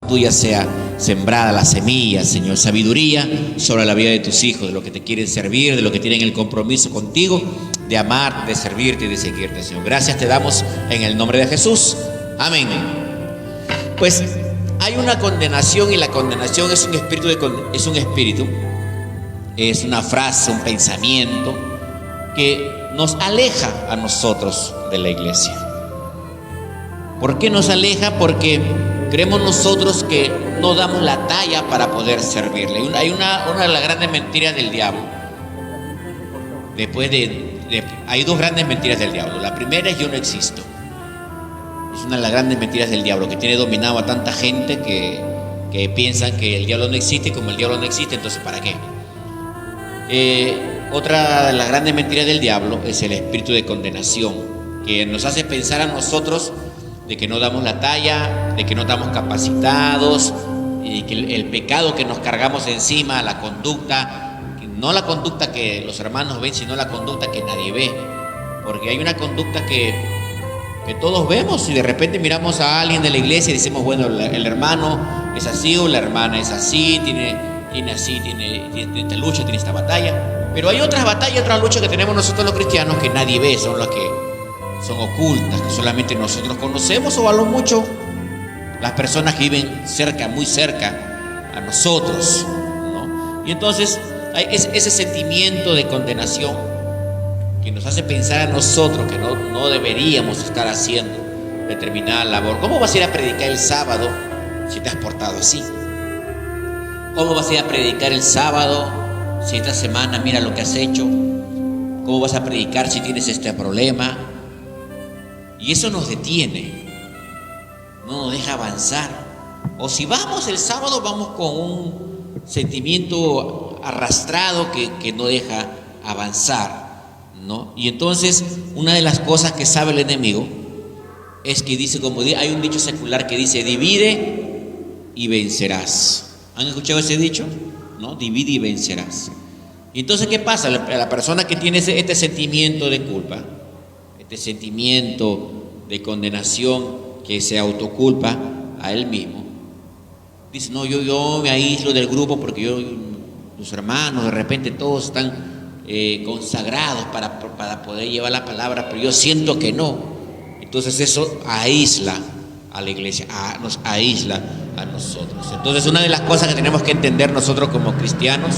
tuya sea sembrada la semilla, Señor, sabiduría sobre la vida de tus hijos, de lo que te quieren servir, de lo que tienen el compromiso contigo, de amarte, de servirte y de seguirte, Señor. Gracias te damos en el nombre de Jesús. Amén. Pues hay una condenación, y la condenación es es una frase, un pensamiento que nos aleja a nosotros de la iglesia. ¿Por qué nos aleja? Porque creemos nosotros que no damos la talla para poder servirle. Hay una de las grandes mentiras del diablo. Hay dos grandes mentiras del diablo. La primera es: yo no existo. Es una de las grandes mentiras del diablo, que tiene dominado a tanta gente que piensan que el diablo no existe, y como el diablo no existe, entonces ¿para qué? Otra de las grandes mentiras del diablo es el espíritu de condenación, que nos hace pensar a nosotros de que no damos la talla, de que no estamos capacitados, y que el pecado que nos cargamos encima, la conducta, no la conducta que los hermanos ven, sino la conducta que nadie ve. Porque hay una conducta que todos vemos, y de repente miramos a alguien de la iglesia y decimos: bueno, el hermano es así, o la hermana es así, tiene esta lucha, tiene esta batalla. Pero hay otras batallas, otras luchas que tenemos nosotros los cristianos que nadie ve, son las que son ocultas, que solamente nosotros conocemos, o a lo mucho las personas que viven cerca, muy cerca a nosotros, ¿no? Y entonces hay ese sentimiento de condenación que nos hace pensar a nosotros que no deberíamos estar haciendo determinada labor. ¿Cómo vas a ir a predicar el sábado si te has portado así? ¿Cómo vas a ir a predicar el sábado si esta semana mira lo que has hecho? ¿Cómo vas a predicar si tienes este problema? Y eso nos detiene, no nos deja avanzar. O si vamos el sábado, vamos con un sentimiento arrastrado que no deja avanzar, ¿no? Y entonces una de las cosas que sabe el enemigo es que dice, hay un dicho secular que dice: divide y vencerás. ¿Han escuchado ese dicho? ¿No? Divide y vencerás. Y entonces, ¿qué pasa? La persona que tiene este sentimiento de culpa, este sentimiento de condenación, que se autoculpa a él mismo, dice: no, yo me aíslo del grupo porque los hermanos de repente todos están consagrados para poder llevar la palabra, pero yo siento que no. Entonces eso aísla a la iglesia, nos aísla a nosotros. Entonces, una de las cosas que tenemos que entender nosotros como cristianos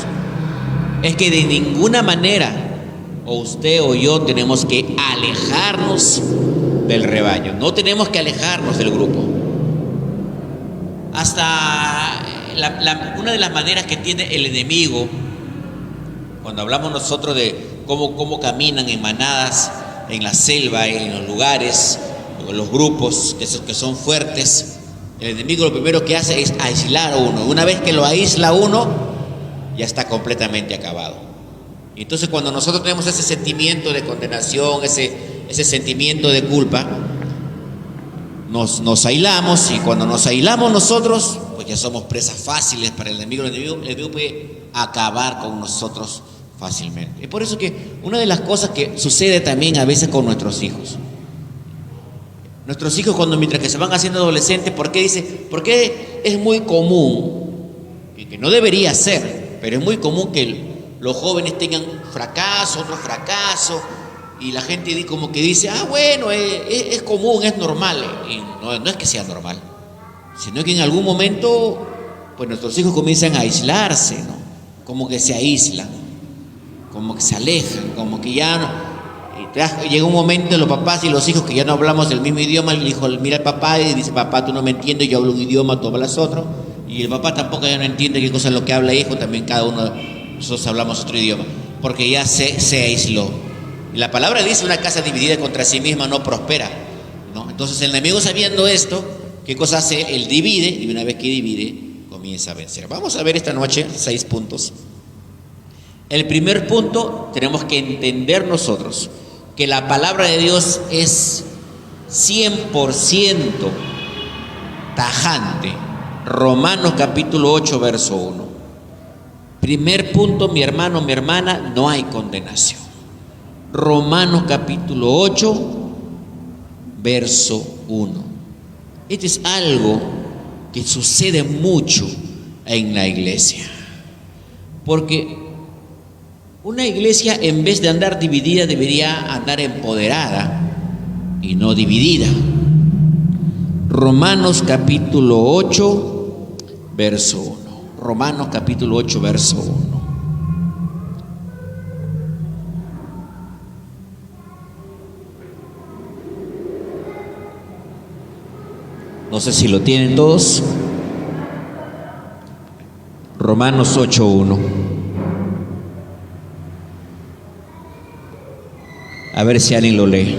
es que de ninguna manera, o usted o yo, tenemos que alejarnos del rebaño. No tenemos que alejarnos del grupo. Hasta una de las maneras que tiene el enemigo, cuando hablamos nosotros de cómo caminan en manadas, en la selva, en los lugares, en los grupos que son fuertes, el enemigo lo primero que hace es aislar a uno. Una vez que lo aísla uno, ya está completamente acabado. Y entonces, cuando nosotros tenemos ese sentimiento de condenación, ese sentimiento de culpa, nos aislamos, y cuando nos aislamos nosotros, pues ya somos presas fáciles para el enemigo. El enemigo puede acabar con nosotros fácilmente. Es por eso que una de las cosas que sucede también a veces con nuestros hijos, mientras que se van haciendo adolescentes, porque es muy común, que no debería ser, pero es muy común que los jóvenes tengan fracaso, otro fracaso, y la gente como que dice: bueno, es común, es normal. Y no es que sea normal, sino que en algún momento pues nuestros hijos comienzan a aislarse, ¿no? Como que se aíslan, como que se alejan, como que ya no. Llega un momento en los papás y los hijos que ya no hablamos el mismo idioma. El hijo mira al papá y dice: papá, tú no me entiendes, yo hablo un idioma, tú hablas otro. Y el papá tampoco ya no entiende qué cosa es lo que habla el hijo. También cada uno de nosotros hablamos otro idioma, porque ya se aisló. Y la palabra dice: una casa dividida contra sí misma no prospera, ¿no? Entonces el enemigo, sabiendo esto, ¿qué cosa hace? Él divide, y una vez que divide, comienza a vencer. Vamos a ver esta noche 6 puntos. El primer punto, tenemos que entender nosotros que la palabra de Dios es 100% tajante. Romanos capítulo 8, verso 1. Primer punto, mi hermano, mi hermana: no hay condenación. Romanos capítulo 8, verso 1. Este es algo que sucede mucho en la iglesia. Porque una iglesia, en vez de andar dividida, debería andar empoderada y no dividida. Romanos capítulo 8, verso 1. Romanos capítulo 8, verso 1. No sé si lo tienen todos. Romanos 8:1. A ver si alguien lo lee.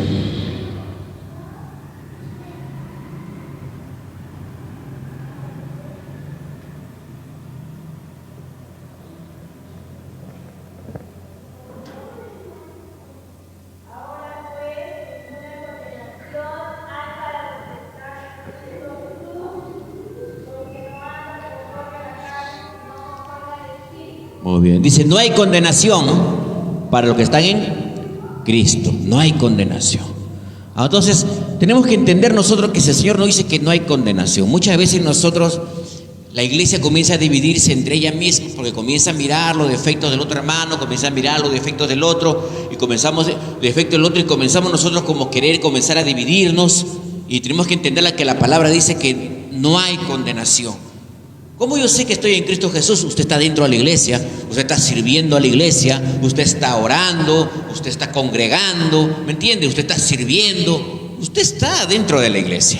Muy bien. Dice, no hay condenación para los que están en Cristo. No hay condenación. Entonces, tenemos que entender nosotros que si el Señor nos dice que no hay condenación. Muchas veces nosotros, la iglesia comienza a dividirse entre ella misma, porque comienza a mirar los defectos del otro hermano, comienza a mirar los defectos del otro, y comenzamos defectos del otro, y comenzamos nosotros como querer comenzar a dividirnos, y tenemos que entender que la palabra dice que no hay condenación. ¿Cómo yo sé que estoy en Cristo Jesús? Usted está dentro de la iglesia, usted está sirviendo a la iglesia, usted está orando, usted está congregando, ¿me entiende? Usted está sirviendo, usted está dentro de la iglesia.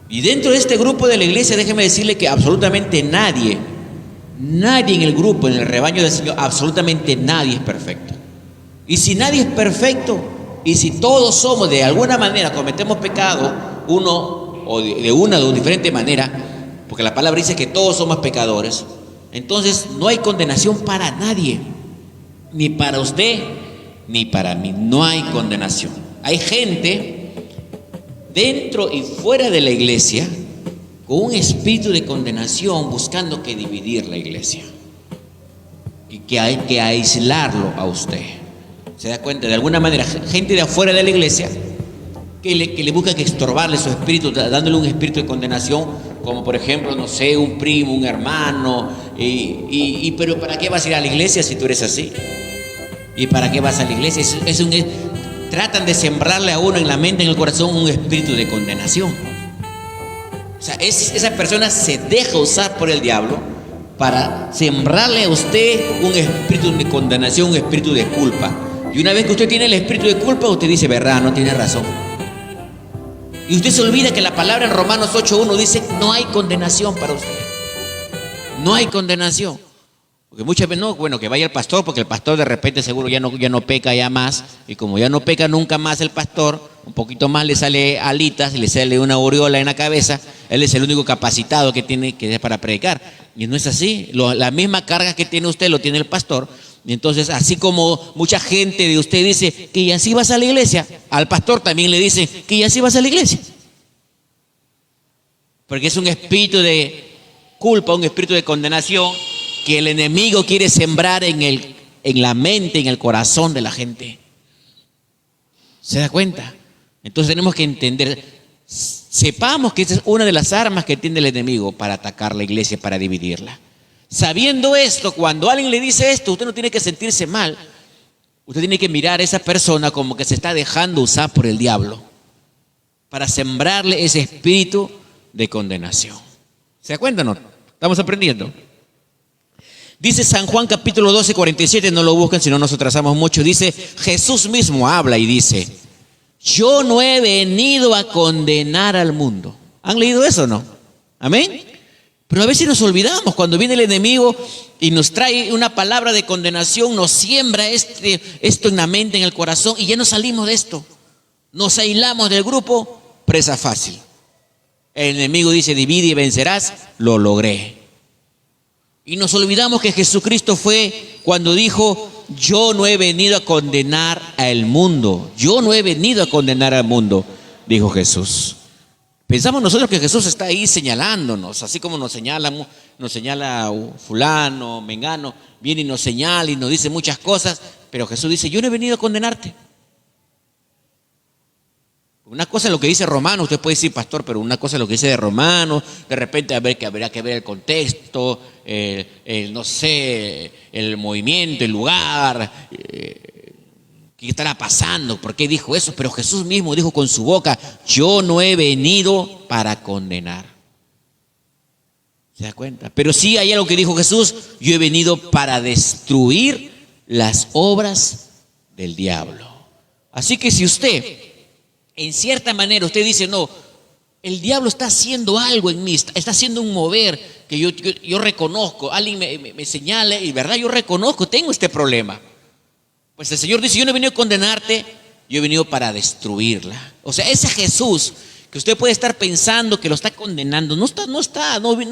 Y dentro de este grupo de la iglesia, déjeme decirle que absolutamente nadie en el grupo, en el rebaño del Señor, absolutamente nadie es perfecto. Y si nadie es perfecto, y si todos somos de alguna manera, cometemos pecado, uno o de una o de diferente manera, porque la palabra dice que todos somos pecadores, entonces no hay condenación para nadie, ni para usted, ni para mí, no hay condenación. Hay gente dentro y fuera de la iglesia con un espíritu de condenación buscando que dividir la iglesia, y que hay que aislarlo a usted. ¿Se da cuenta? De alguna manera, gente de afuera de la iglesia que le busca que estorbarle su espíritu, dándole un espíritu de condenación, como por ejemplo, no sé, un primo, un hermano, pero ¿para qué vas a ir a la iglesia si tú eres así? ¿Y para qué vas a la iglesia? Tratan de sembrarle a uno en la mente, en el corazón, un espíritu de condenación. O sea, esa persona se deja usar por el diablo para sembrarle a usted un espíritu de condenación, un espíritu de culpa. Y una vez que usted tiene el espíritu de culpa, usted dice, verdad, no tiene razón. Y usted se olvida que la palabra en Romanos 8:1 dice, no hay condenación para usted. No hay condenación. Porque muchas veces, no, bueno, que vaya el pastor, porque el pastor de repente seguro ya no peca ya más. Y como ya no peca nunca más el pastor, un poquito más le sale alitas, le sale una aureola en la cabeza, él es el único capacitado que tiene que para predicar. Y no es así. La misma carga que tiene usted lo tiene el pastor. Y entonces, así como mucha gente de usted dice que ya sí vas a la iglesia, al pastor también le dicen que ya sí vas a la iglesia. Porque es un espíritu de culpa, un espíritu de condenación que el enemigo quiere sembrar en la mente, en el corazón de la gente. ¿Se da cuenta? Entonces tenemos que entender, sepamos que esa es una de las armas que tiene el enemigo para atacar la iglesia, para dividirla. Sabiendo esto, cuando alguien le dice esto, usted no tiene que sentirse mal. Usted tiene que mirar a esa persona como que se está dejando usar por el diablo para sembrarle ese espíritu de condenación. ¿Se da cuenta o no? ¿Estamos aprendiendo? Dice San Juan capítulo 12, 47, no lo busquen si no nos atrasamos mucho. Dice, Jesús mismo habla y dice, yo no he venido a condenar al mundo. ¿Han leído eso o no? ¿Amén? Pero a veces nos olvidamos cuando viene el enemigo y nos trae una palabra de condenación, nos siembra esto en la mente, en el corazón, y ya no salimos de esto. Nos aislamos del grupo, presa fácil. El enemigo dice, divide y vencerás, lo logré. Y nos olvidamos que Jesucristo fue cuando dijo, yo no he venido a condenar al mundo. Yo no he venido a condenar al mundo, dijo Jesús. Pensamos nosotros que Jesús está ahí señalándonos, así como nos señala fulano, mengano, viene y nos señala y nos dice muchas cosas, pero Jesús dice, yo no he venido a condenarte. Una cosa es lo que dice Romanos, usted puede decir, pastor, pero una cosa es lo que dice de Romanos, de repente habrá que ver el contexto, no sé, el movimiento, el lugar, qué estará pasando, por qué dijo eso, pero Jesús mismo dijo con su boca, yo no he venido para condenar. ¿Se da cuenta? Pero sí hay algo que dijo Jesús, yo he venido para destruir las obras del diablo. Así que si usted, en cierta manera, usted dice, no, el diablo está haciendo algo en mí, está haciendo un mover que yo reconozco, alguien me señala y verdad, yo reconozco, tengo este problema. Pues el Señor dice, yo no he venido a condenarte, yo he venido para destruirla. O sea, ese Jesús que usted puede estar pensando que lo está condenando, no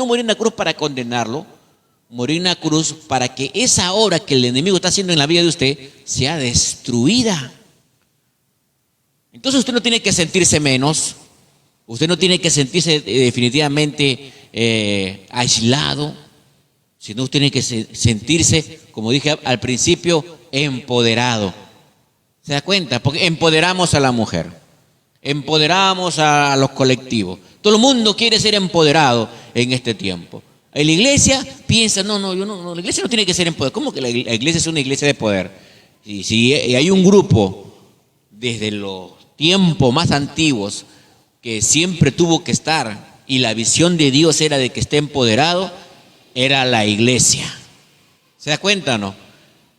murió en la cruz para condenarlo, murió en la cruz para que esa obra que el enemigo está haciendo en la vida de usted sea destruida. Entonces usted no tiene que sentirse menos, usted no tiene que sentirse definitivamente aislado, sino usted tiene que sentirse, como dije al principio, empoderado. ¿Se da cuenta? Porque empoderamos a la mujer, empoderamos a los colectivos. Todo el mundo quiere ser empoderado en este tiempo. En la iglesia piensa, no, la iglesia no tiene que ser empoderada. ¿Cómo que la iglesia es una iglesia de poder? Y si hay un grupo desde los tiempos más antiguos que siempre tuvo que estar y la visión de Dios era de que esté empoderado, era la iglesia. ¿Se da cuenta o no?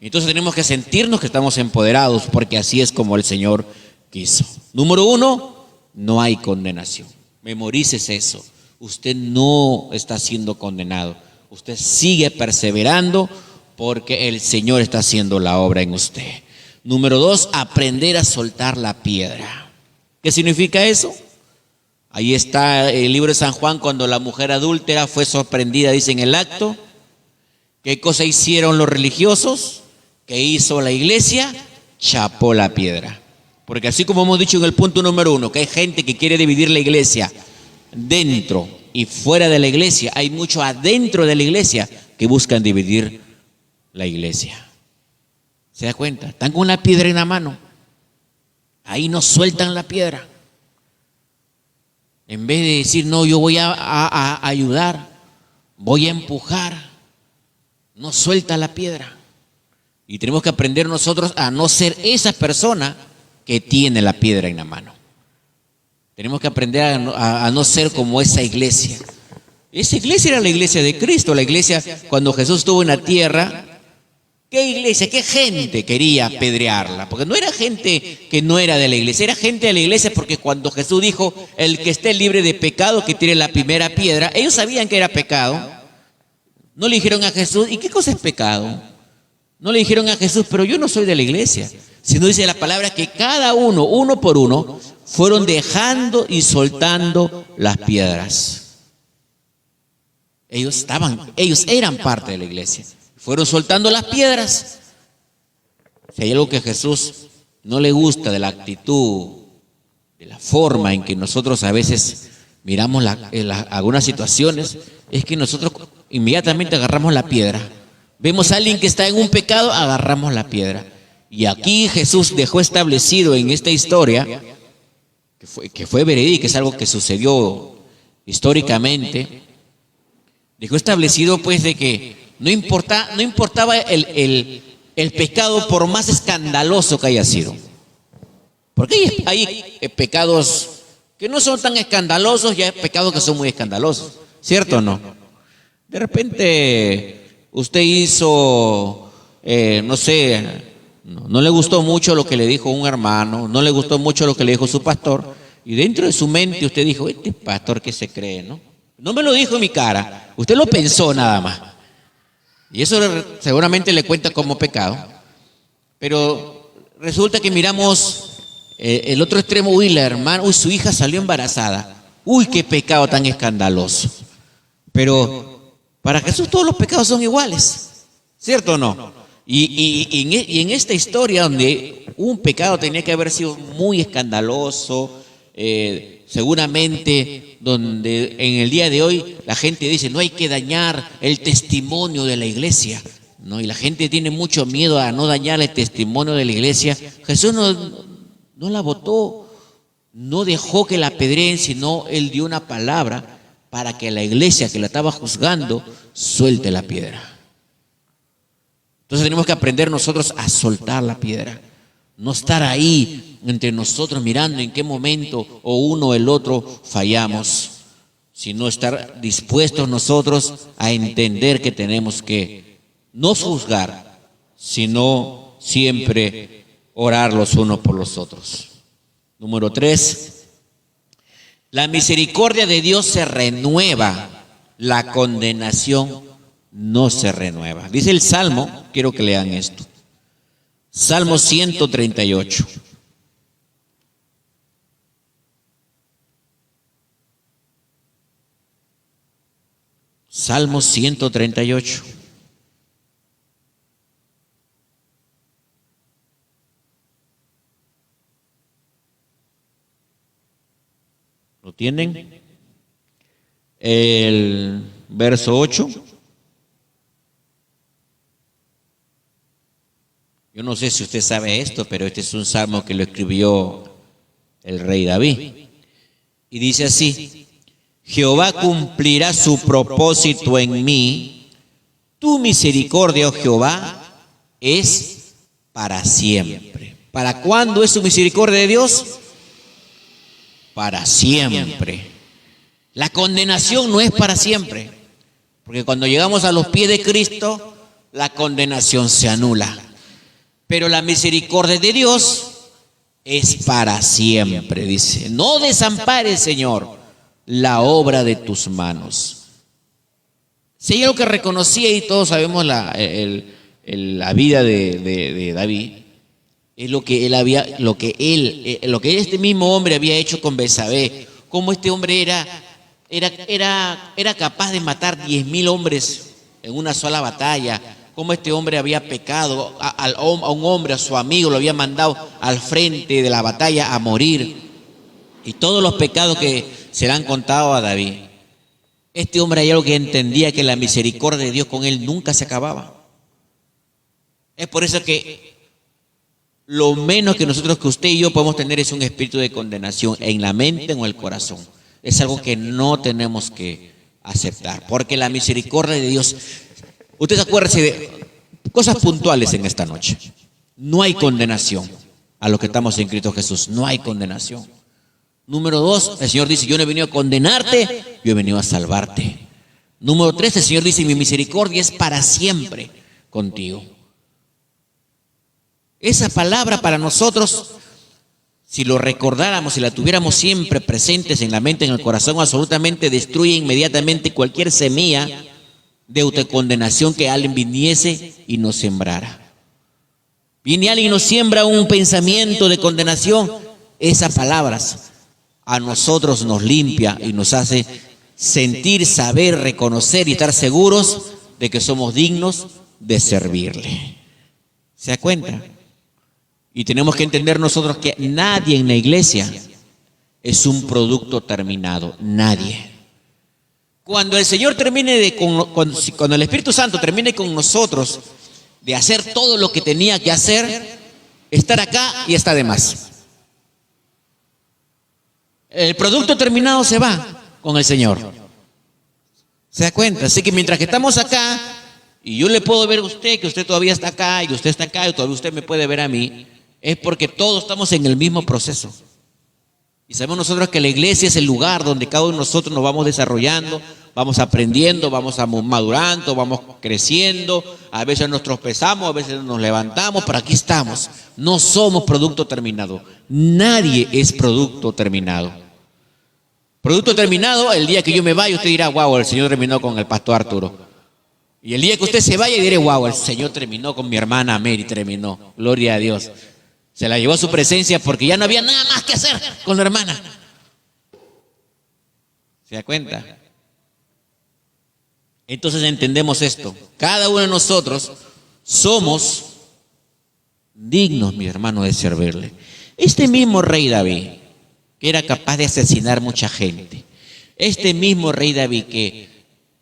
Entonces tenemos que sentirnos que estamos empoderados porque así es como el Señor quiso. Número 1, no hay condenación. Memorices eso. Usted no está siendo condenado. Usted sigue perseverando porque el Señor está haciendo la obra en usted. Número 2, aprender a soltar la piedra. ¿Qué significa eso? Ahí está el libro de San Juan cuando la mujer adúltera fue sorprendida, dice en el acto. ¿Qué cosa hicieron los religiosos? ¿Qué hizo la iglesia? Chapó la piedra. Porque así como hemos dicho en el punto número 1, que hay gente que quiere dividir la iglesia dentro y fuera de la iglesia, hay mucho adentro de la iglesia que buscan dividir la iglesia. ¿Se da cuenta? Están con la piedra en la mano. Ahí no sueltan la piedra. En vez de decir, no, yo voy a ayudar, voy a empujar, no suelta la piedra. Y tenemos que aprender nosotros a no ser esa persona que tiene la piedra en la mano. Tenemos que aprender a no ser como esa iglesia. Esa iglesia era la iglesia de Cristo, la iglesia cuando Jesús estuvo en la tierra. ¿Qué iglesia, qué gente quería apedrearla? Porque no era gente que no era de la iglesia, era gente de la iglesia porque cuando Jesús dijo, el que esté libre de pecado, que tire la primera piedra, ellos sabían que era pecado. No le dijeron a Jesús, ¿y qué cosa es pecado? No le dijeron a Jesús, pero yo no soy de la iglesia. Sino dice la palabra que cada uno, uno por uno, fueron dejando y soltando las piedras. Ellos eran parte de la iglesia. Fueron soltando las piedras. Si hay algo que a Jesús no le gusta de la actitud, de la forma en que nosotros a veces miramos algunas situaciones, es que nosotros inmediatamente agarramos la piedra. Vemos a alguien que está en un pecado, agarramos la piedra. Y aquí Jesús dejó establecido en esta historia, que fue verídica, que es algo que sucedió históricamente, dejó establecido pues de que no importaba el pecado por más escandaloso que haya sido. Porque hay pecados que no son tan escandalosos y hay pecados que son muy escandalosos. ¿Cierto o no? De repente usted hizo, no sé, no le gustó mucho lo que le dijo un hermano, no le gustó mucho lo que le dijo su pastor, y dentro de su mente usted dijo, este pastor que se cree, ¿no? No me lo dijo en mi cara, usted lo pensó nada más. Y eso seguramente le cuenta como pecado. Pero resulta que miramos el otro extremo, uy, la hermana, uy, su hija salió embarazada. Uy, qué pecado tan escandaloso. Pero para Jesús todos los pecados son iguales, ¿cierto o no? Y en esta historia donde un pecado tenía que haber sido muy escandaloso, seguramente donde en el día de hoy la gente dice no hay que dañar el testimonio de la iglesia, ¿no? Y la gente tiene mucho miedo a no dañar el testimonio de la iglesia. Jesús no la votó no dejó que la apedreen, sino él dio una palabra para que la iglesia que la estaba juzgando suelte la piedra. Entonces tenemos que aprender nosotros a soltar la piedra, no estar ahí entre nosotros mirando en qué momento o uno o el otro fallamos, sino estar dispuestos nosotros a entender que tenemos que no juzgar, sino siempre orar los unos por los otros. Número 3, la misericordia de Dios se renueva, la condenación no se renueva. Dice el Salmo, quiero que lean esto, Salmo 138. Salmo 138. ¿Lo tienen? El verso 8. Yo no sé si usted sabe esto, pero este es un salmo que lo escribió el rey David. Y dice así: Jehová cumplirá su propósito en mí, tu misericordia, oh Jehová, es para siempre. ¿Para cuándo es su misericordia de Dios? Para siempre. La condenación no es para siempre, porque cuando llegamos a los pies de Cristo, la condenación se anula. Pero la misericordia de Dios es para siempre, dice. No desampares, Señor, la obra de tus manos. Si hay algo que reconocía, y todos sabemos la vida de David, es lo que este mismo hombre había hecho con Betsabé. Cómo este hombre era capaz de matar 10.000 hombres en una sola batalla. Cómo este hombre había pecado a un hombre, a su amigo, lo había mandado al frente de la batalla a morir. Y todos los pecados que se le han contado a David. Este hombre hay algo que entendía, que la misericordia de Dios con él nunca se acababa. Es por eso que lo menos que nosotros, que usted y yo podemos tener, es un espíritu de condenación en la mente o en el corazón. Es algo que no tenemos que aceptar, porque la misericordia de Dios, usted acuérdese de cosas puntuales en esta noche. No hay condenación a los que estamos en Cristo Jesús, no hay condenación. Número 2, el Señor dice: yo no he venido a condenarte, yo he venido a salvarte. Número 3, el Señor dice: mi misericordia es para siempre contigo. Esa palabra para nosotros, si lo recordáramos, si la tuviéramos siempre presentes en la mente, en el corazón, absolutamente destruye inmediatamente cualquier semilla de autocondenación que alguien viniese y nos sembrara. Viene alguien y nos siembra un pensamiento de condenación, esas palabras a nosotros nos limpia y nos hace sentir, saber, reconocer y estar seguros de que somos dignos de servirle. ¿Se da cuenta? Y tenemos que entender nosotros que nadie en la iglesia es un producto terminado, nadie. Cuando el Señor termine cuando el Espíritu Santo termine con nosotros de hacer todo lo que tenía que hacer, estar acá y está de más. El producto terminado se va con el Señor. ¿Se da cuenta? Así que mientras que estamos acá, y yo le puedo ver a usted, que usted todavía está acá, y usted está acá, y todavía usted me puede ver a mí, es porque todos estamos en el mismo proceso. Y sabemos nosotros que la iglesia es el lugar donde cada uno de nosotros nos vamos desarrollando, vamos aprendiendo, vamos madurando, vamos creciendo. A veces nos tropezamos, a veces nos levantamos, pero aquí estamos. No somos producto terminado. Nadie es producto terminado. Producto terminado, el día que yo me vaya, usted dirá: wow, el Señor terminó con el pastor Arturo. Y el día que usted se vaya, diré: wow, el Señor terminó con mi hermana Mary, terminó. Gloria a Dios. Se la llevó a su presencia porque ya no había nada más que hacer con la hermana. ¿Se da cuenta? Entonces entendemos esto. Cada uno de nosotros somos dignos, mi hermano, de servirle. Este mismo rey David, que era capaz de asesinar mucha gente. Este mismo rey David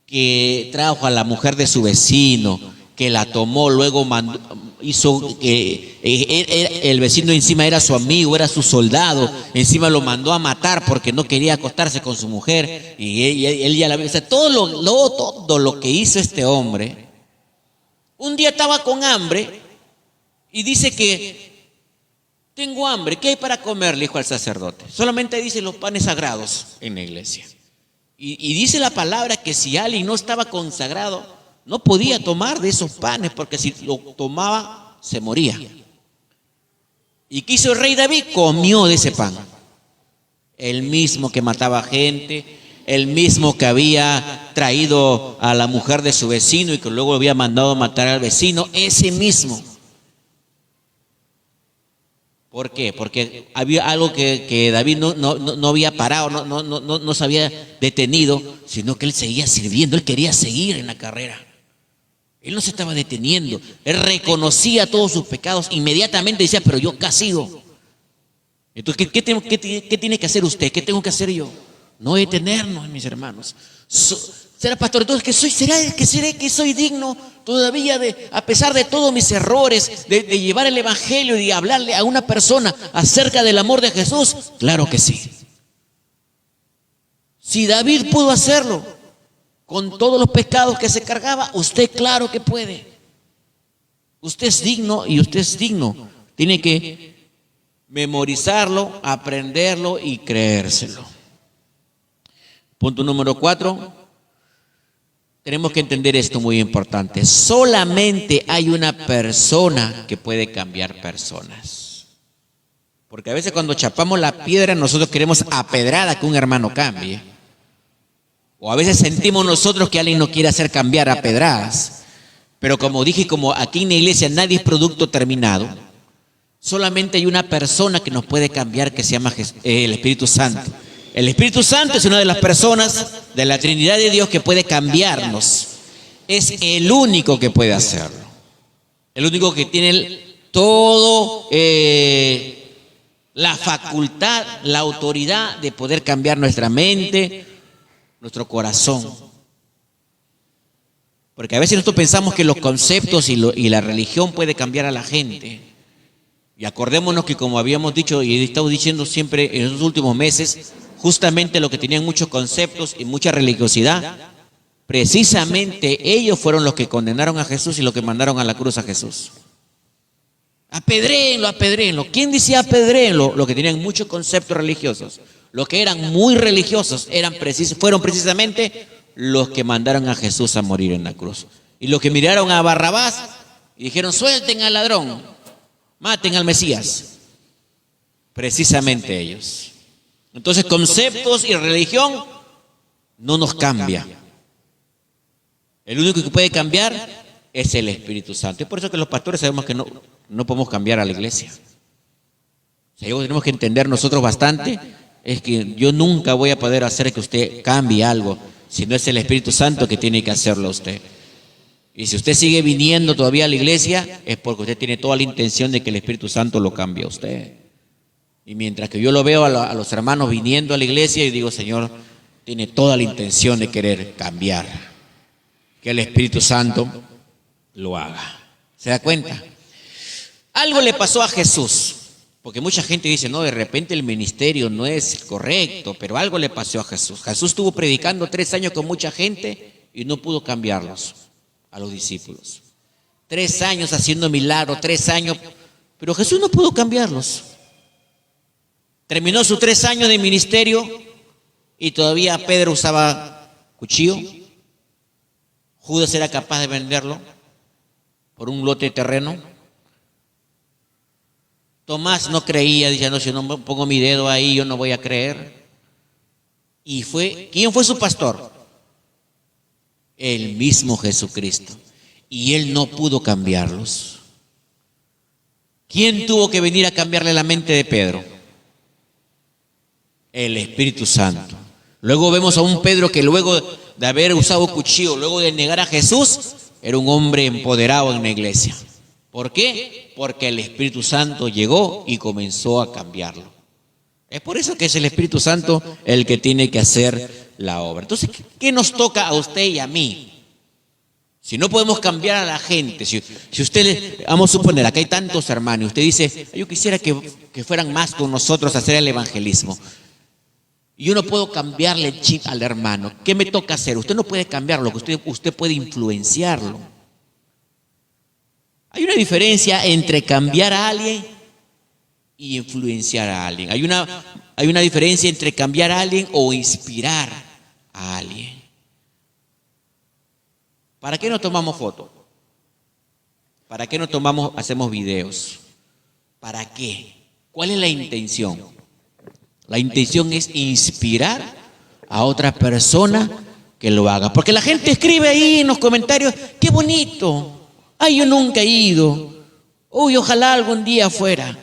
que trajo a la mujer de su vecino, que la tomó, luego hizo que el vecino encima era su amigo, era su soldado, encima lo mandó a matar porque no quería acostarse con su mujer, y él ya la vio. O sea, todo lo que hizo este hombre. Un día estaba con hambre y dice que tengo hambre, ¿qué hay para comer?, le dijo al sacerdote. Solamente dice los panes sagrados en la iglesia. Y dice la palabra que si alguien no estaba consagrado, no podía tomar de esos panes, porque si lo tomaba, se moría. ¿Y qué hizo el rey David? Comió de ese pan. El mismo que mataba gente, el mismo que había traído a la mujer de su vecino y que luego había mandado matar al vecino, ese mismo. ¿Por qué? Porque había algo que David no había parado, no se había detenido, sino que él seguía sirviendo, él quería seguir en la carrera. Él no se estaba deteniendo, él reconocía todos sus pecados, inmediatamente decía, pero yo castigo. Entonces, ¿qué tiene que hacer usted? ¿Qué tengo que hacer yo? No detenernos, mis hermanos. ¿Será pastor? Entonces, seré que soy digno todavía a pesar de todos mis errores, de llevar el evangelio y de hablarle a una persona acerca del amor de Jesús? Claro que sí. Si David pudo hacerlo con todos los pecados que se cargaba, usted claro que puede. Usted es digno y usted es digno. Tiene que memorizarlo, aprenderlo y creérselo. Punto número 4. Tenemos que entender esto muy importante. Solamente hay una persona que puede cambiar personas. Porque a veces cuando chapamos la piedra nosotros queremos apedrar a que un hermano cambie. O a veces sentimos nosotros que alguien nos quiere hacer cambiar a pedradas. Pero como dije, como aquí en la iglesia nadie es producto terminado, solamente hay una persona que nos puede cambiar, que se llama el Espíritu Santo. El Espíritu Santo es una de las personas de la Trinidad de Dios que puede cambiarnos. Es el único que puede hacerlo. El único que tiene todo la facultad, la autoridad de poder cambiar nuestra mente, nuestro corazón. Porque a veces nosotros pensamos que los conceptos y la religión puede cambiar a la gente. Y acordémonos que, como habíamos dicho y he estado diciendo siempre en los últimos meses, justamente los que tenían muchos conceptos y mucha religiosidad, precisamente ellos fueron los que condenaron a Jesús y los que mandaron a la cruz a Jesús. Apedréenlo, apedréenlo. ¿Quién decía apedréenlo? Los que tenían muchos conceptos religiosos. Los que eran muy religiosos fueron precisamente los que mandaron a Jesús a morir en la cruz. Y los que miraron a Barrabás y dijeron, suelten al ladrón, maten al Mesías. Precisamente ellos. Entonces, conceptos y religión no nos cambia. El único que puede cambiar es el Espíritu Santo. Es por eso que los pastores sabemos que no podemos cambiar a la iglesia. O sea, tenemos que entender nosotros bastante, es que yo nunca voy a poder hacer que usted cambie algo, si no es el Espíritu Santo que tiene que hacerlo a usted. Y si usted sigue viniendo todavía a la iglesia, es porque usted tiene toda la intención de que el Espíritu Santo lo cambie a usted. Y mientras que yo lo veo a los hermanos viniendo a la iglesia, y digo, Señor, tiene toda la intención de querer cambiar. Que el Espíritu Santo lo haga. ¿Se da cuenta? Algo le pasó a Jesús. Porque mucha gente dice, no, de repente el ministerio no es correcto, pero algo le pasó a Jesús. Jesús estuvo predicando 3 años con mucha gente y no pudo cambiarlos a los discípulos. 3 años haciendo milagros, 3 años, pero Jesús no pudo cambiarlos. Terminó sus 3 años de ministerio y todavía Pedro usaba cuchillo. Judas era capaz de venderlo por un lote de terreno. Tomás no creía, dice, no, si no pongo mi dedo ahí, yo no voy a creer. Y ¿quién fue su pastor? El mismo Jesucristo. Y él no pudo cambiarlos. ¿Quién tuvo que venir a cambiarle la mente de Pedro? El Espíritu Santo. Luego vemos a un Pedro que luego de haber usado cuchillo, luego de negar a Jesús, era un hombre empoderado en la iglesia. ¿Por qué? Porque el Espíritu Santo llegó y comenzó a cambiarlo. Es por eso que es el Espíritu Santo el que tiene que hacer la obra. Entonces, ¿qué nos toca a usted y a mí? Si no podemos cambiar a la gente, si usted, vamos a suponer, acá hay tantos hermanos, usted dice, yo quisiera que fueran más con nosotros a hacer el evangelismo. Y yo no puedo cambiarle el chip al hermano. ¿Qué me toca hacer? Usted no puede cambiarlo, usted puede influenciarlo. Hay una diferencia entre cambiar a alguien y influenciar a alguien. Hay una diferencia entre cambiar a alguien o inspirar a alguien. ¿Para qué no tomamos fotos? ¿Para qué no hacemos videos? ¿Para qué? ¿Cuál es la intención? La intención es inspirar a otra persona que lo haga. Porque la gente escribe ahí en los comentarios, qué bonito. Ay, yo nunca he ido. Uy, ojalá algún día fuera.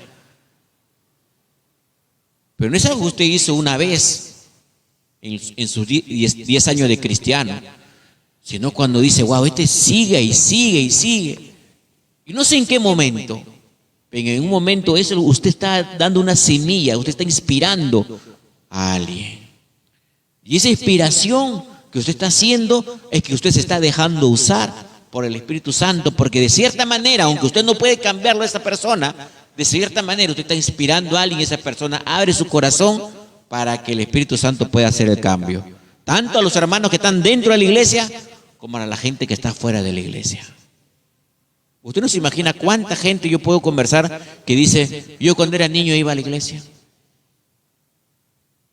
Pero no es algo que usted hizo una vez en sus 10 años de cristiano, sino cuando dice, wow, este sigue y sigue y sigue. Y no sé en qué momento, pero en un momento eso usted está dando una semilla, usted está inspirando a alguien. Y esa inspiración que usted está haciendo es que usted se está dejando usar por el Espíritu Santo, porque de cierta manera, aunque usted no puede cambiarlo a esa persona, de cierta manera usted está inspirando a alguien y esa persona abre su corazón para que el Espíritu Santo pueda hacer el cambio. Tanto a los hermanos que están dentro de la iglesia como a la gente que está fuera de la iglesia. Usted no se imagina cuánta gente yo puedo conversar que dice, yo cuando era niño iba a la iglesia.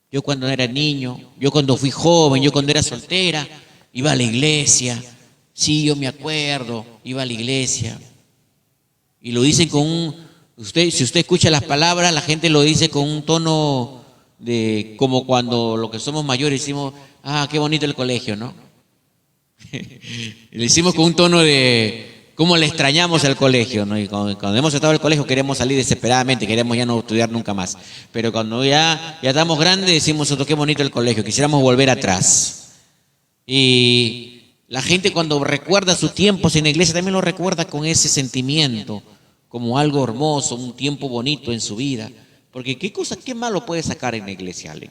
Yo cuando era niño, yo cuando fui joven, yo cuando era soltera, iba a la iglesia. Sí, yo me acuerdo, iba a la iglesia. Y lo dicen con si usted escucha las palabras, la gente lo dice con un tono de como cuando los que somos mayores decimos, ah, qué bonito el colegio, ¿no? Le hicimos con un tono de cómo le extrañamos al colegio, ¿no? Y cuando hemos estado en el colegio queremos salir desesperadamente, queremos ya no estudiar nunca más. Pero cuando ya estamos grandes decimos nosotros, qué bonito el colegio, quisiéramos volver atrás. Y la gente cuando recuerda sus tiempos en la iglesia también lo recuerda con ese sentimiento, como algo hermoso, un tiempo bonito en su vida. Porque qué malo puede sacar en la iglesia, Ale.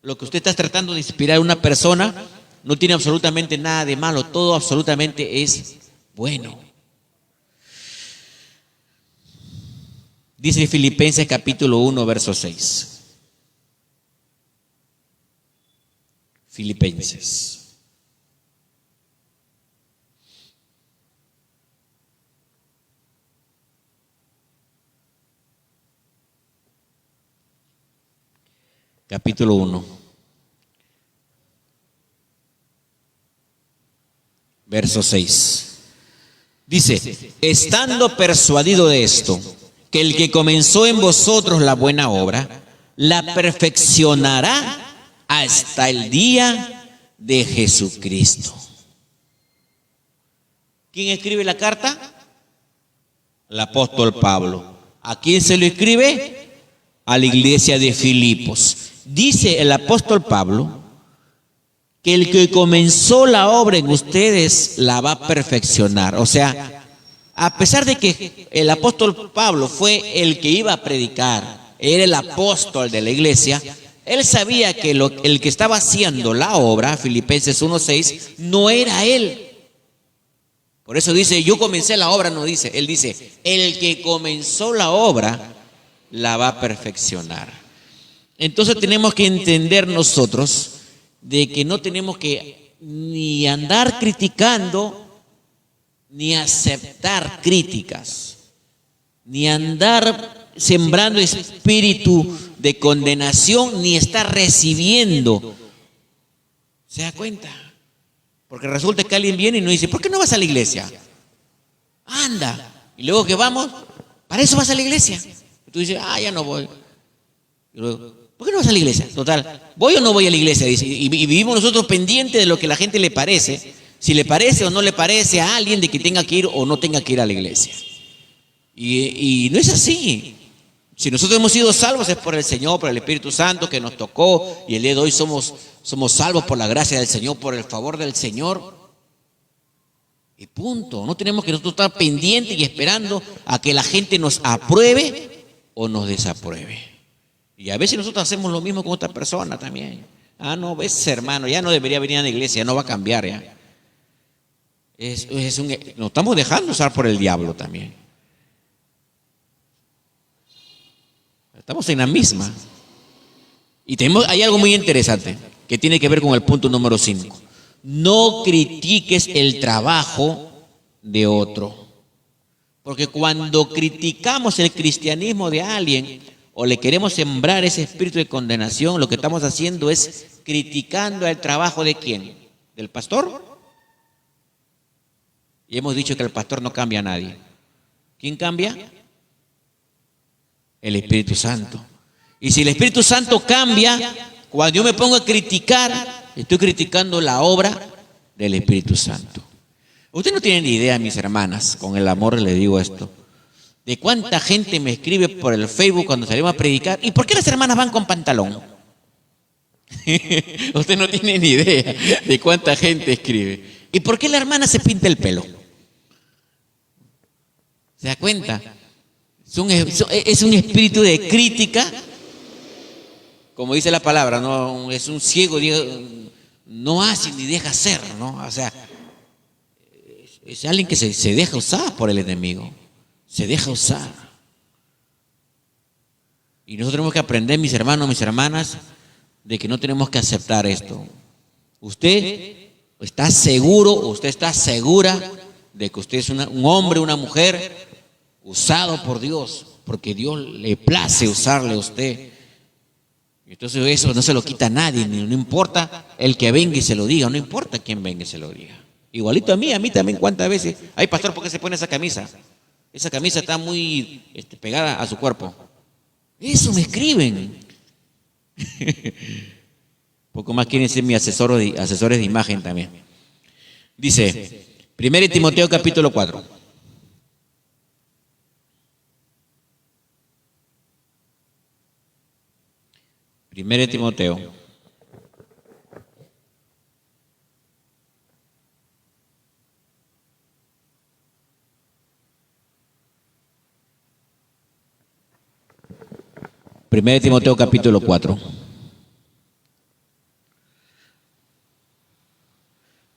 Lo que usted está tratando de inspirar a una persona no tiene absolutamente nada de malo, todo absolutamente es bueno. Dice Filipenses capítulo 1, verso 6. Filipenses. Capítulo 1, verso 6. Dice, estando persuadido de esto, que el que comenzó en vosotros la buena obra, la perfeccionará hasta el día de Jesucristo. ¿Quién escribe la carta? El apóstol Pablo. ¿A quién se lo escribe? A la iglesia de Filipos. Dice el apóstol Pablo que el que comenzó la obra en ustedes la va a perfeccionar. O sea, a pesar de que el apóstol Pablo fue el que iba a predicar, era el apóstol de la iglesia, él sabía que el que estaba haciendo la obra, Filipenses 1:6, no era él. Por eso dice, yo comencé la obra, no dice, él dice, el que comenzó la obra la va a perfeccionar. Entonces tenemos que entender nosotros de que no tenemos que ni andar criticando, ni aceptar críticas, ni andar sembrando espíritu de condenación, ni estar recibiendo. ¿Se da cuenta? Porque resulta que alguien viene y nos dice, ¿por qué no vas a la iglesia? Anda. Y luego que vamos, para eso vas a la iglesia. Y tú dices, ya no voy. Y luego, ¿por qué no vas a la iglesia? Total, ¿voy o no voy a la iglesia? Dice, y vivimos nosotros pendientes de lo que a la gente le parece, si le parece o no le parece a alguien de que tenga que ir o no tenga que ir a la iglesia. Y no es así. Si nosotros hemos sido salvos es por el Señor, por el Espíritu Santo que nos tocó, y el día de hoy somos salvos por la gracia del Señor, por el favor del Señor. Y punto. No tenemos que nosotros estar pendientes y esperando a que la gente nos apruebe o nos desapruebe. Y a veces nosotros hacemos lo mismo con otra persona también. No, ves, hermano, ya no debería venir a la iglesia, no va a cambiar ya. Nos estamos dejando usar por el diablo también. Estamos en la misma. Y hay algo muy interesante que tiene que ver con el punto número 5. No critiques el trabajo de otro. Porque cuando criticamos el cristianismo de alguien o le queremos sembrar ese espíritu de condenación, lo que estamos haciendo es criticando el trabajo de ¿quién? ¿Del pastor? Y hemos dicho que el pastor no cambia a nadie. ¿Quién cambia? El Espíritu Santo. Y si el Espíritu Santo cambia, cuando yo me pongo a criticar, estoy criticando la obra del Espíritu Santo. Ustedes no tienen ni idea, mis hermanas, con el amor les digo esto, de cuánta gente me escribe por el Facebook cuando salimos a predicar. ¿Y por qué las hermanas van con pantalón? Usted no tiene ni idea de cuánta gente escribe. ¿Y por qué la hermana se pinta el pelo? ¿Se da cuenta? Es un espíritu de crítica, como dice la palabra, no es un ciego, no hace ni deja hacer, ¿no? O sea, es alguien que se deja usar por el enemigo, se deja usar. Y nosotros tenemos que aprender, mis hermanos, mis hermanas, de que no tenemos que aceptar esto. Usted está seguro, usted está segura de que usted es un hombre, una mujer usado por Dios, porque Dios le place usarle a usted. Entonces eso no se lo quita a nadie, no importa el que venga y se lo diga, no importa quién venga y se lo diga. Igualito a mí también cuántas veces, ay pastor, ¿por qué se pone esa camisa? Esa camisa está muy pegada a su cuerpo. Eso me escriben. Poco más quieren ser mis asesores de imagen también. Dice, 1 Timoteo capítulo 4. Primero de Timoteo. Primero de Timoteo capítulo 4.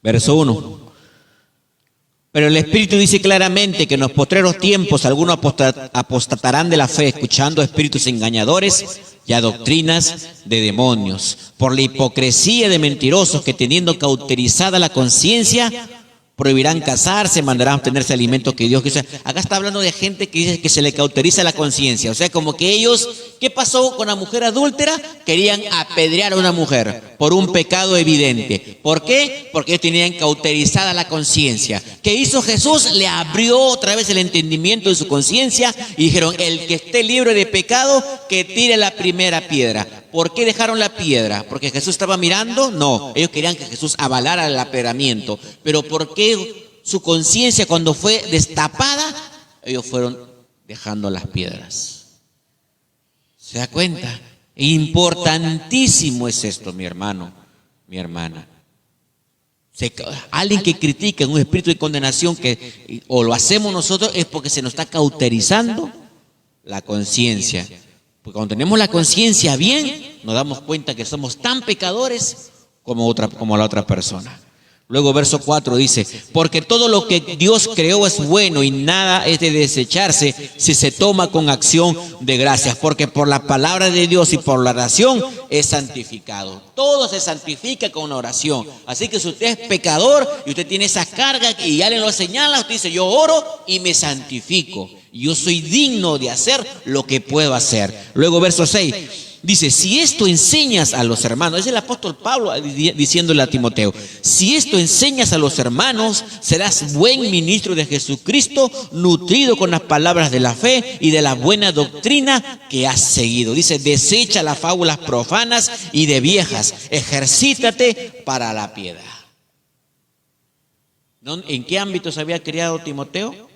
Verso 1. Pero el Espíritu dice claramente que en los postreros tiempos algunos apostatarán de la fe, escuchando espíritus engañadores y a doctrinas de demonios, por la hipocresía de mentirosos que teniendo cauterizada la conciencia, prohibirán casarse, mandarán obtenerse alimentos que Dios quiso. Acá está hablando de gente que dice que se le cauteriza la conciencia. O sea, como que ellos, ¿qué pasó con la mujer adúltera? Querían apedrear a una mujer por un pecado evidente. ¿Por qué? Porque ellos tenían cauterizada la conciencia. ¿Qué hizo Jesús? Le abrió otra vez el entendimiento de su conciencia y dijeron, el que esté libre de pecado, que tire la primera piedra. ¿Por qué dejaron la piedra? ¿Porque Jesús estaba mirando? No, ellos querían que Jesús avalara el apedramiento. Pero ¿por qué su conciencia cuando fue destapada? Ellos fueron dejando las piedras. ¿Se da cuenta? Importantísimo es esto, mi hermano, mi hermana. Alguien que critica en un espíritu de condenación o lo hacemos nosotros es porque se nos está cauterizando la conciencia. Porque cuando tenemos la conciencia bien, nos damos cuenta que somos tan pecadores como la otra persona. Luego verso 4 dice, porque todo lo que Dios creó es bueno y nada es de desecharse si se toma con acción de gracias, porque por la palabra de Dios y por la oración es santificado. Todo se santifica con una oración. Así que si usted es pecador y usted tiene esa carga y alguien lo señala, usted dice, yo oro y me santifico. Yo soy digno de hacer lo que puedo hacer. Luego verso 6 dice, si esto enseñas a los hermanos, es el apóstol Pablo diciéndole a Timoteo, si esto enseñas a los hermanos, serás buen ministro de Jesucristo, nutrido con las palabras de la fe y de la buena doctrina que has seguido. Dice, desecha las fábulas profanas y de viejas, ejercítate para la piedad. ¿En qué ámbito se había criado Timoteo?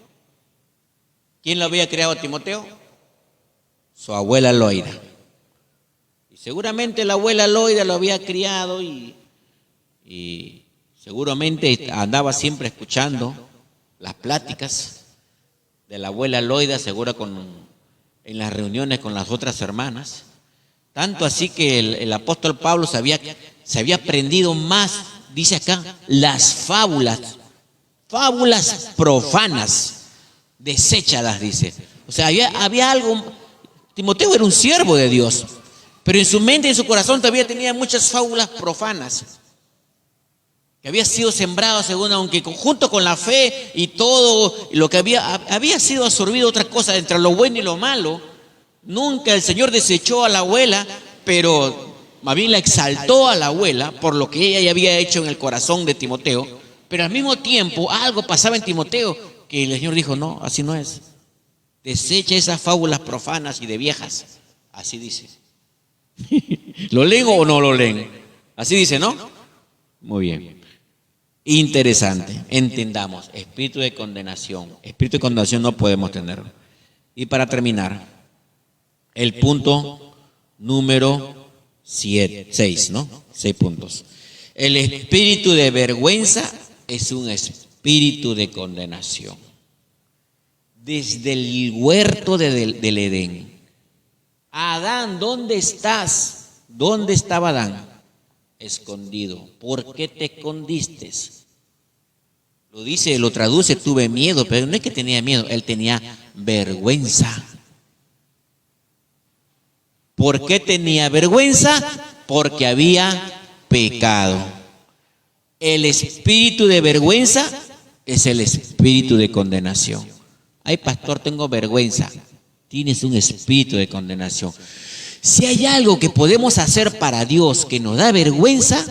¿Quién lo había criado a Timoteo? Su abuela Loida. Y seguramente la abuela Loida lo había criado y seguramente andaba siempre escuchando las pláticas de la abuela Loida, seguro en las reuniones con las otras hermanas. Tanto así que el apóstol Pablo se había aprendido más, dice acá, las fábulas. fábulas profanas, deséchalas, dice. O sea, había algo. Timoteo era un siervo de Dios, pero en su mente y en su corazón todavía tenía muchas fábulas profanas que había sido sembrado según, aunque junto con la fe y todo lo que había sido absorbido otra cosa entre lo bueno y lo malo. Nunca el Señor desechó a la abuela, pero más bien la exaltó a la abuela por lo que ella ya había hecho en el corazón de Timoteo. Pero al mismo tiempo algo pasaba en Timoteo que el Señor dijo: no, así no es. Desecha esas fábulas profanas y de viejas. Así dice. ¿Lo leen o no lo leen? Así dice, ¿no? Muy bien. Interesante. Entendamos. Espíritu de condenación. Espíritu de condenación no podemos tener. Y para terminar, el punto número 6, ¿no? 6 puntos. El espíritu de vergüenza es un espíritu de condenación. Desde el huerto del Edén. Adán, ¿dónde estás? ¿Dónde estaba Adán? Escondido. ¿Por qué te escondiste? Lo dice, lo traduce, tuve miedo, pero no es que tenía miedo, él tenía vergüenza. ¿Por qué tenía vergüenza? Porque había pecado. El espíritu de vergüenza es el espíritu de condenación. Ay, pastor, tengo vergüenza. Tienes un espíritu de condenación. Si hay algo que podemos hacer para Dios que nos da vergüenza,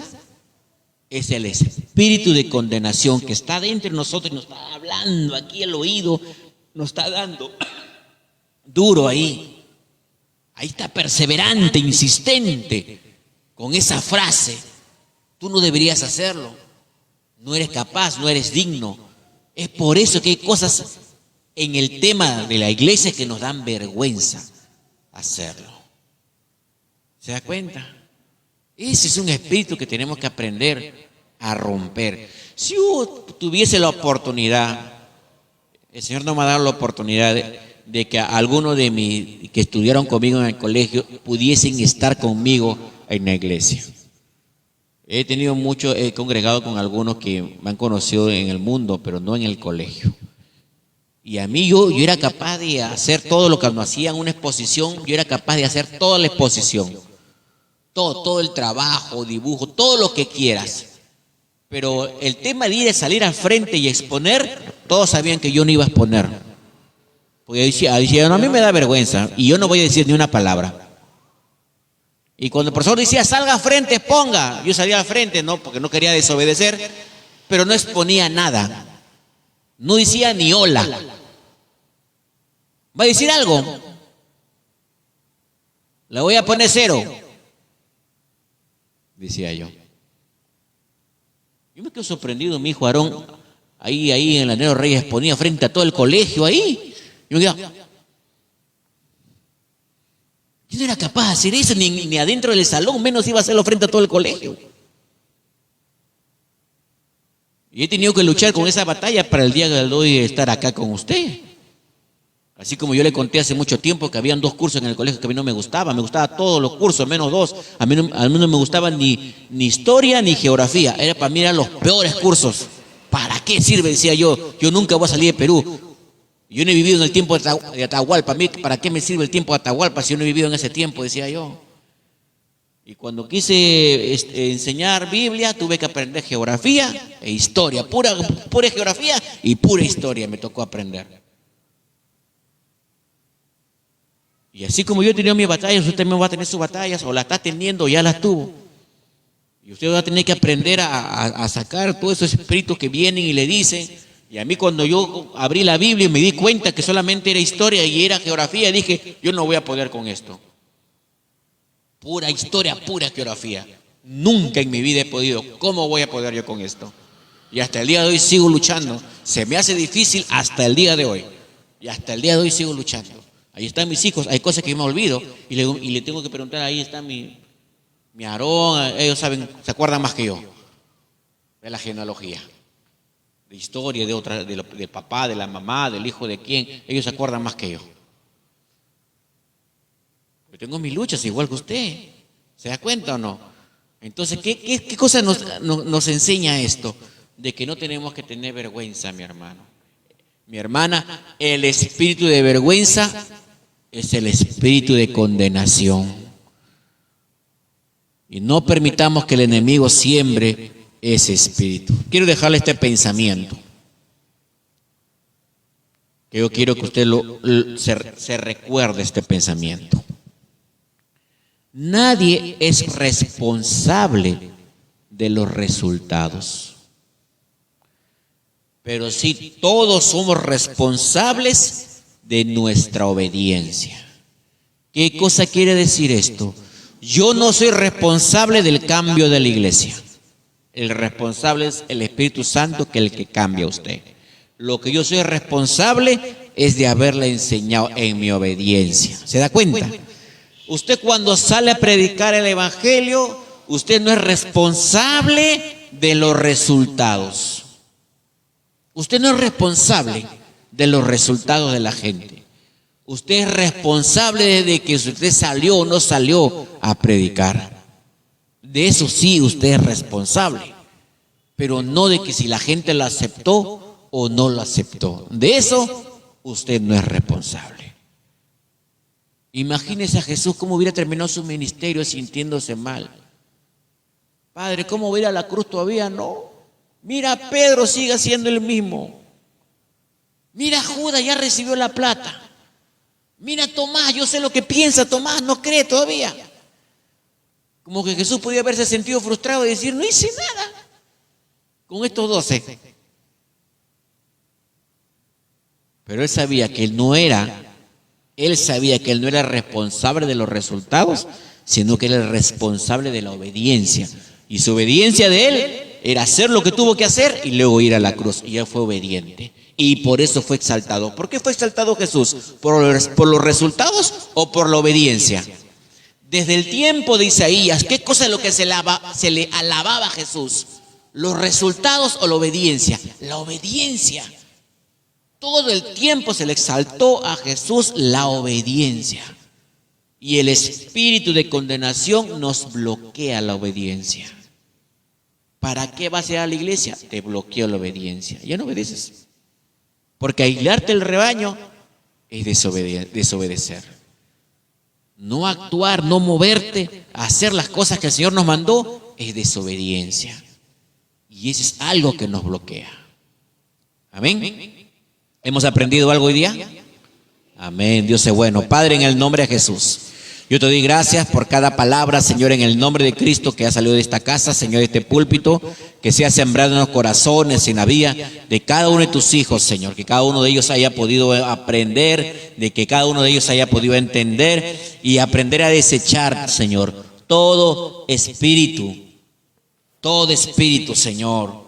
es el espíritu de condenación que está dentro de nosotros y nos está hablando aquí al oído, nos está dando duro ahí. Ahí está perseverante, insistente, con esa frase: tú no deberías hacerlo, no eres capaz, no eres digno. Es por eso que hay cosas en el tema de la iglesia que nos dan vergüenza hacerlo. ¿Se da cuenta? Ese es un espíritu que tenemos que aprender a romper. Si yo tuviese la oportunidad, el Señor no me ha dado la oportunidad de que algunos de mis que estudiaron conmigo en el colegio pudiesen estar conmigo en la iglesia. He congregado con algunos que me han conocido en el mundo, pero no en el colegio. Y a mí yo era capaz de hacer todo lo que nos hacían una exposición, yo era capaz de hacer toda la exposición. Todo el trabajo, dibujo, todo lo que quieras. Pero el tema de ir a salir al frente y exponer, todos sabían que yo no iba a exponer. Porque decía, no, a mí me da vergüenza y yo no voy a decir ni una palabra. Y cuando el profesor decía, salga al frente, exponga, yo salía al frente, no, porque no quería desobedecer, pero no exponía nada. No decía ni hola. ¿Va a decir algo? Le voy a poner 0, decía yo. Yo me quedo sorprendido, mi hijo Aarón, ahí en la Nero Reyes exponía frente a todo el colegio ahí. Yo me quedaba, yo no era capaz de hacer eso, ni adentro del salón, menos iba a hacerlo frente a todo el colegio. Y he tenido que luchar con esa batalla para el día de hoy estar acá con usted. Así como yo le conté hace mucho tiempo que habían 2 cursos en el colegio que a mí no me gustaban todos los cursos, menos 2. A mí no me gustaban ni historia ni geografía. Para mí eran los peores cursos. ¿Para qué sirve? Decía yo. Yo nunca voy a salir de Perú. Yo no he vivido en el tiempo de Atahualpa. ¿Para qué me sirve el tiempo de Atahualpa si yo no he vivido en ese tiempo? Decía yo. Y cuando quise enseñar Biblia, tuve que aprender geografía e historia. Pura geografía y pura historia me tocó aprender. Y así como yo he tenido mis batallas, usted también va a tener sus batallas, o las está teniendo o ya las tuvo. Y usted va a tener que aprender a sacar todos esos espíritus que vienen y le dicen. Y a mí cuando yo abrí la Biblia y me di cuenta que solamente era historia y era geografía, dije, yo no voy a poder con esto. Pura historia, pura geografía. Nunca en mi vida he podido. ¿Cómo voy a poder yo con esto? Y hasta el día de hoy sigo luchando. Se me hace difícil hasta el día de hoy. Y hasta el día de hoy sigo luchando. Ahí están mis hijos, hay cosas que yo me olvido y le tengo que preguntar, ahí está mi Aarón, ellos saben, se acuerdan más que yo de la genealogía, de historia, del papá, de la mamá, del hijo de quién, ellos se acuerdan más que yo. Yo tengo mis luchas igual que usted, ¿se da cuenta o no? Entonces, ¿qué cosa nos enseña esto? de que no tenemos que tener vergüenza, mi hermano. Mi hermana, el espíritu de vergüenza es el espíritu de condenación. Y no permitamos que el enemigo siembre ese espíritu. Quiero dejarle este pensamiento. Que yo quiero que usted se recuerde este pensamiento. Nadie es responsable de los resultados. Pero sí, todos somos responsables de nuestra obediencia. ¿Qué cosa quiere decir esto? Yo no soy responsable del cambio de la iglesia. El responsable es el Espíritu Santo, que es el que cambia a usted. Lo que yo soy responsable es de haberle enseñado en mi obediencia. ¿Se da cuenta? Usted cuando sale a predicar el evangelio, usted no es responsable de los resultados. Usted no es responsable de los resultados de la gente. Usted es responsable de que usted salió o no salió a predicar. De eso sí usted es responsable, pero no de que si la gente lo aceptó o no lo aceptó. De eso usted no es responsable. Imagínese a Jesús cómo hubiera terminado su ministerio sintiéndose mal. Padre, ¿cómo va a ir a la cruz todavía? No. Mira, Pedro sigue siendo el mismo. Mira, Judas ya recibió la plata. Mira, Tomás, yo sé lo que piensa Tomás, no cree todavía. Como que Jesús podía haberse sentido frustrado y decir, no hice nada con estos 12. Pero él sabía que él no era responsable de los resultados, sino que él era responsable de la obediencia. Y su obediencia de él era hacer lo que tuvo que hacer y luego ir a la cruz. Y él fue obediente. Y por eso fue exaltado. ¿Por qué fue exaltado Jesús? ¿Por los resultados o por la obediencia? Desde el tiempo de Isaías, ¿qué cosa es lo que se le alababa a Jesús? ¿Los resultados o la obediencia? La obediencia. Todo el tiempo se le exaltó a Jesús la obediencia. Y el espíritu de condenación nos bloquea la obediencia. ¿Para qué vas a ir a la iglesia? Te bloqueó la obediencia. Ya no obedeces. Porque aislarte el rebaño es desobedecer. No actuar, no moverte, hacer las cosas que el Señor nos mandó es desobediencia. Y eso es algo que nos bloquea. Amén. ¿Hemos aprendido algo hoy día? Amén. Dios es bueno. Padre, en el nombre de Jesús, yo te doy gracias por cada palabra, Señor, en el nombre de Cristo que ha salido de esta casa, Señor, de este púlpito, que sea sembrado en los corazones, en la vida de cada uno de tus hijos, Señor, que cada uno de ellos haya podido aprender, de que cada uno de ellos haya podido entender y aprender a desechar, Señor, todo espíritu, Señor,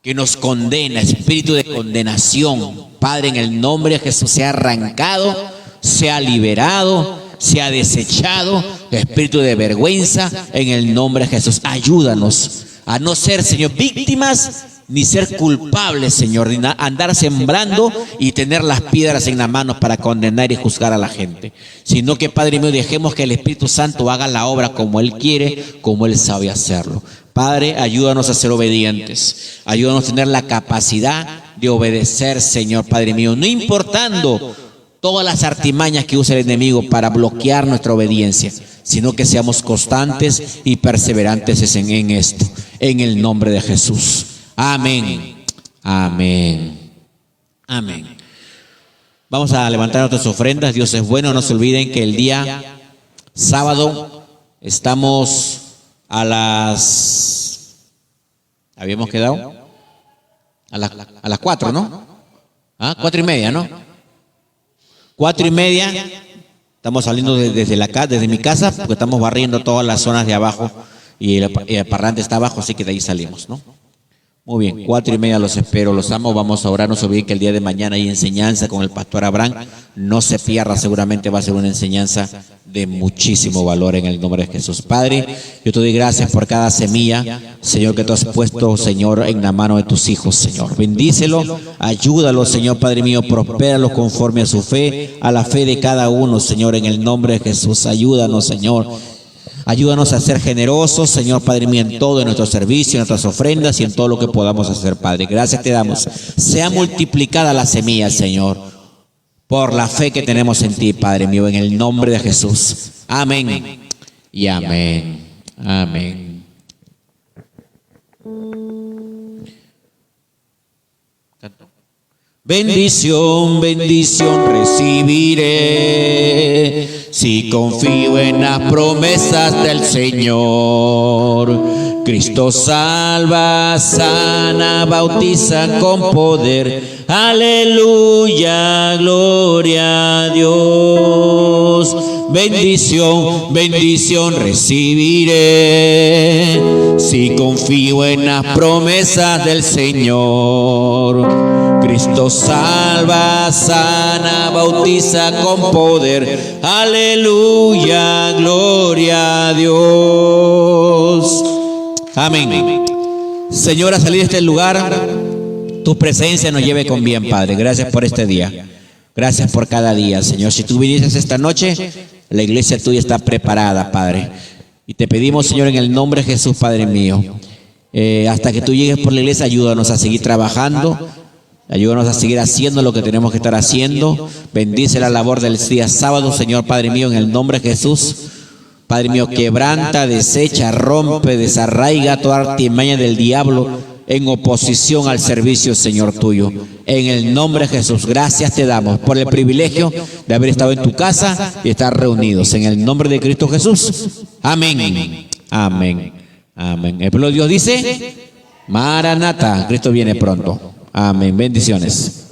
que nos condena, espíritu de condenación, Padre, en el nombre de Jesús, sea arrancado, sea liberado, sea desechado, espíritu de vergüenza, en el nombre de Jesús. Ayúdanos a no ser, Señor, víctimas, ni ser culpables, Señor, ni andar sembrando y tener las piedras en las manos para condenar y juzgar a la gente, sino que, Padre mío, dejemos que el Espíritu Santo haga la obra como Él quiere, como Él sabe hacerlo. Padre, ayúdanos a ser obedientes, ayúdanos a tener la capacidad de obedecer, Señor, Padre mío, no importando todas las artimañas que usa el enemigo para bloquear nuestra obediencia, sino que seamos constantes y perseverantes en esto, en el nombre de Jesús. Amén, amén, amén. Vamos a levantar nuestras ofrendas. Dios es bueno. No se olviden que el día sábado estamos a las... ¿Habíamos quedado? A las 4, ¿no? 4:30, ¿no? 4:30, estamos saliendo desde mi casa, porque estamos barriendo todas las zonas de abajo y el parlante está abajo, así que de ahí salimos, ¿no? Muy bien, 4:30 los espero, los amo, vamos a orar. No se olviden que el día de mañana hay enseñanza con el pastor Abraham, no se pierda, seguramente va a ser una enseñanza de muchísimo valor en el nombre de Jesús. Padre, yo te doy gracias por cada semilla, Señor, que tú has puesto, Señor, en la mano de tus hijos, Señor. Bendícelo, ayúdalo, Señor, Padre mío, prospéralo conforme a su fe, a la fe de cada uno, Señor, en el nombre de Jesús. Ayúdanos, Señor, Ayúdanos a ser generosos, Señor Padre mío, en todo, en nuestro servicio, en nuestras ofrendas y en todo lo que podamos hacer, Padre. Gracias te damos. Sea multiplicada la semilla, Señor, por la fe que tenemos en ti, Padre mío, en el nombre de Jesús. Amén y amén. Amén. Bendición, bendición recibiré si confío en las promesas del Señor. Cristo salva, sana, bautiza con poder. Aleluya, gloria a Dios. Bendición, bendición recibiré si confío en las promesas del Señor. Cristo salva, sana, bautiza con poder. Aleluya, gloria a Dios. Amén. Señor, a salir de este lugar, tu presencia nos lleve con bien, Padre. Gracias por este día. Gracias por cada día, Señor. Si tú viniste esta noche, la iglesia tuya está preparada, Padre. Y te pedimos, Señor, en el nombre de Jesús, Padre mío, hasta que tú llegues por la iglesia, ayúdanos a seguir trabajando. Ayúdanos a seguir haciendo lo que tenemos que estar haciendo. Bendice la labor del día sábado, Señor Padre mío, en el nombre de Jesús. Padre mío, quebranta, desecha, rompe, desarraiga toda artimaña del diablo en oposición al servicio, Señor tuyo. En el nombre de Jesús, gracias te damos por el privilegio de haber estado en tu casa y estar reunidos. En el nombre de Cristo Jesús. Amén. Amén. Amén. El pueblo de Dios dice: Maranata, Cristo viene pronto. Amén. Bendiciones.